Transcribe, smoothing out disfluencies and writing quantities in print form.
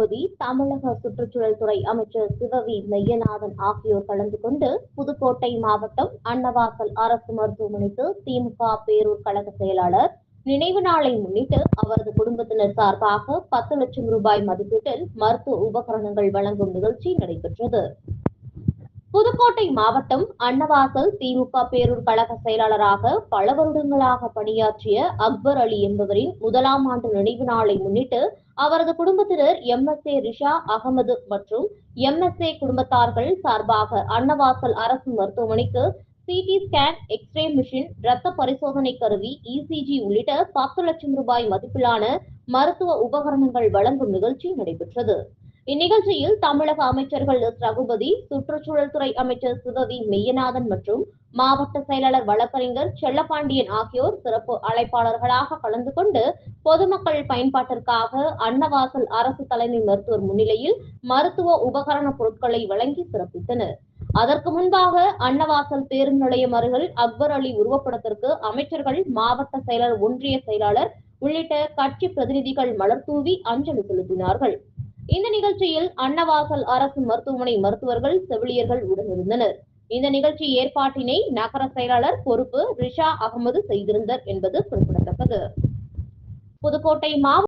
ரகுபதி, தமிழக சுற்றுச்சூழல் துறை அமைச்சர் சிவவி மெய்யநாதன் ஆகியோர் கலந்து கொண்டு புதுக்கோட்டை மாவட்டம் அன்னவாசல் அரசு மருத்துவமனைக்கு திமுக பேரூர் கழக செயலாளர் நினைவு நாளை முன்னிட்டு அவரது குடும்பத்தினர் சார்பாக 10 லட்சம் ரூபாய் மதிப்பீட்டில் மருத்துவ உபகரணங்கள் வழங்கும் நிகழ்ச்சி நடைபெற்றது. புதுக்கோட்டை மாவட்டம் அன்னவாசல் திமுக பேரூர் கழக செயலாளராக பல வருடங்களாக பணியாற்றிய அக்பர் அலி என்பவரின் 1ஆம் ஆண்டு நினைவு நாளை முன்னிட்டு அவரது குடும்பத்தினர் MSA ரிஷா அகமது மற்றும் MSA குடும்பத்தார்கள் சார்பாக அன்னவாசல் அரசு மருத்துவமனைக்கு CT ஸ்கேன், எக்ஸ்ரே மிஷின், ரத்த பரிசோதனை கருவி, ECG உள்ளிட்ட 10 லட்சம் ரூபாய் மதிப்பிலான மருத்துவ உபகரணங்கள் வழங்கும் நிகழ்ச்சி நடைபெற்றது. இந்நிகழ்ச்சியில் தமிழக அமைச்சர்கள் ரகுபதி, சுற்றுச்சூழல் துறை அமைச்சர் சிவவி மெய்யநாதன் மற்றும் மாவட்ட செயலாளர் வழக்கறிஞர் செல்லப்பாண்டியன் ஆகியோர் சிறப்பு அழைப்பாளர்களாக கலந்து கொண்டு பொதுமக்கள் பயன்பாட்டிற்காக அன்னவாசல் அரசு தலைமை மருத்துவர் முன்னிலையில் மருத்துவ உபகரண பொருட்களை வழங்கி சிறப்பித்தனர். அதற்கு முன்பாக அன்னவாசல் பேருந்து நிலையம் அருகில் அக்பர் அலி உருவப்படத்திற்கு அமைச்சர்கள், மாவட்ட செயலர், ஒன்றிய செயலாளர் உள்ளிட்ட கட்சி பிரதிநிதிகள் மலர் தூவி அஞ்சலி செலுத்தினார்கள். இந்த நிகழ்ச்சியில் அன்னவாசல் அரசு மருத்துவமனை மருத்துவர்கள், செவிலியர்கள் உடனிருந்தனர். இந்த நிகழ்ச்சி ஏற்பாட்டினை நகர செயலாளர் பொறுப்பு ரிஷா அகமது செய்திருந்தார் என்பது குறிப்பிடத்தக்கது. புதுக்கோட்டை மாவட்ட